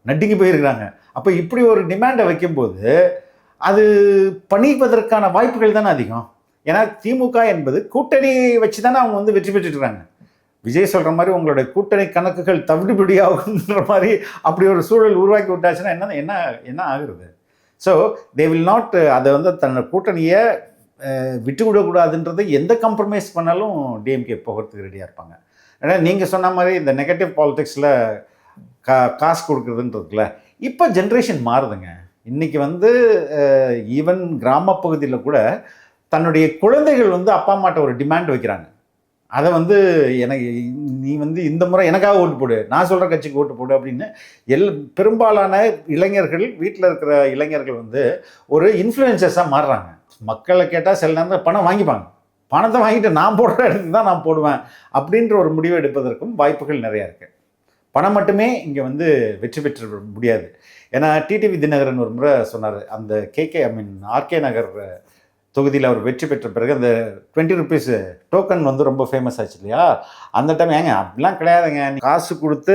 நடுங்கி போயிருக்கிறாங்க. அப்போ இப்படி ஒரு டிமாண்டை வைக்கும்போது அது பண்ணிப்பதற்கான வாய்ப்புகள் தானே அதிகம். ஏன்னா திமுக என்பது கூட்டணி வச்சு தானே அவங்க வந்து வெற்றி பெற்றுட்டு இருக்காங்க. விஜய் சொல்கிற மாதிரி உங்களுடைய கூட்டணி கணக்குகள் தவிடுபடியாகுன்ற மாதிரி அப்படி ஒரு சூழல் உருவாக்கி விட்டாச்சுன்னா என்ன என்ன என்ன ஆகுறது? ஸோ தே வில் நாட் அதை வந்து தன்னோட கூட்டணியை விட்டு விடக்கூடாதுன்றது எந்த கம்ப்ரமைஸ் பண்ணாலும் டிஎம்கே போகிறதுக்கு ரெடியாக இருப்பாங்க. ஏன்னா நீங்கள் சொன்ன மாதிரி இந்த நெகட்டிவ் பாலிடிக்ஸில் காசு கொடுக்குறதுன்றதுல இப்போ ஜென்ரேஷன் மாறுதுங்க. இன்றைக்கி வந்து ஈவன் கிராமப்பகுதியில் கூட தன்னுடைய குழந்தைகள் வந்து அப்பா அம்மாட்ட ஒரு டிமாண்ட் வைக்கிறாங்க. அதை வந்து எனக்கு நீ வந்து இந்த முறை எனக்காக ஓட்டு போடு, நான் சொல்கிற கட்சிக்கு ஓட்டு போடு அப்படின்னு பெரும்பாலான இளைஞர்கள், வீட்டில் இருக்கிற இளைஞர்கள் வந்து ஒரு இன்ஃப்ளூயன்சர்ஸாக மாறுறாங்க. மக்களை கேட்டால் சில நேரம் பணம் வாங்கிப்பாங்க. பணத்தை வாங்கிட்டு நான் போடுற இடத்துக்கு தான் நான் போடுவேன் அப்படின்ற ஒரு முடிவு எடுப்பதற்கும் வாய்ப்புகள் நிறையா இருக்குது. பணம் மட்டுமே இங்கே வந்து வெற்றி பெற்று முடியாது. ஏன்னா டிடிவி தினகரன் ஒரு முறை சொன்னார், அந்த ஆர்கே நகர் தொகுதியில் அவர் வெற்றி பெற்ற பிறகு அந்த 20 ருபீஸ் டோக்கன் வந்து ரொம்ப ஃபேமஸ் ஆச்சு இல்லையா? அந்த டைம் ஏங்க அப்படிலாம் கிடையாதுங்க, காசு கொடுத்து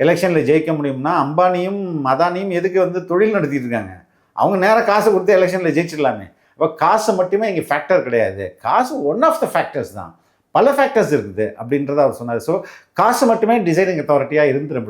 எலெக்ஷனில் ஜெயிக்க முடியும்னா அம்பானியும் அதானியும் எதுக்கு வந்து தொழில் நடத்திட்டு இருக்காங்க? அவங்க நேராக காசு கொடுத்து எலெக்ஷனில் ஜெயிச்சிடலாமே. அப்போ காசு மட்டுமே இங்கே ஃபேக்டர் கிடையாது, காசு ஒன் ஆஃப் த ஃபேக்டர்ஸ் தான், பல ஃபேக்டர்ஸ் இருக்குது அப்படின்றத அவர் சொன்னார். ஸோ காசு மட்டுமே டிசைடிங் அத்தாரிட்டியாக இருந்துட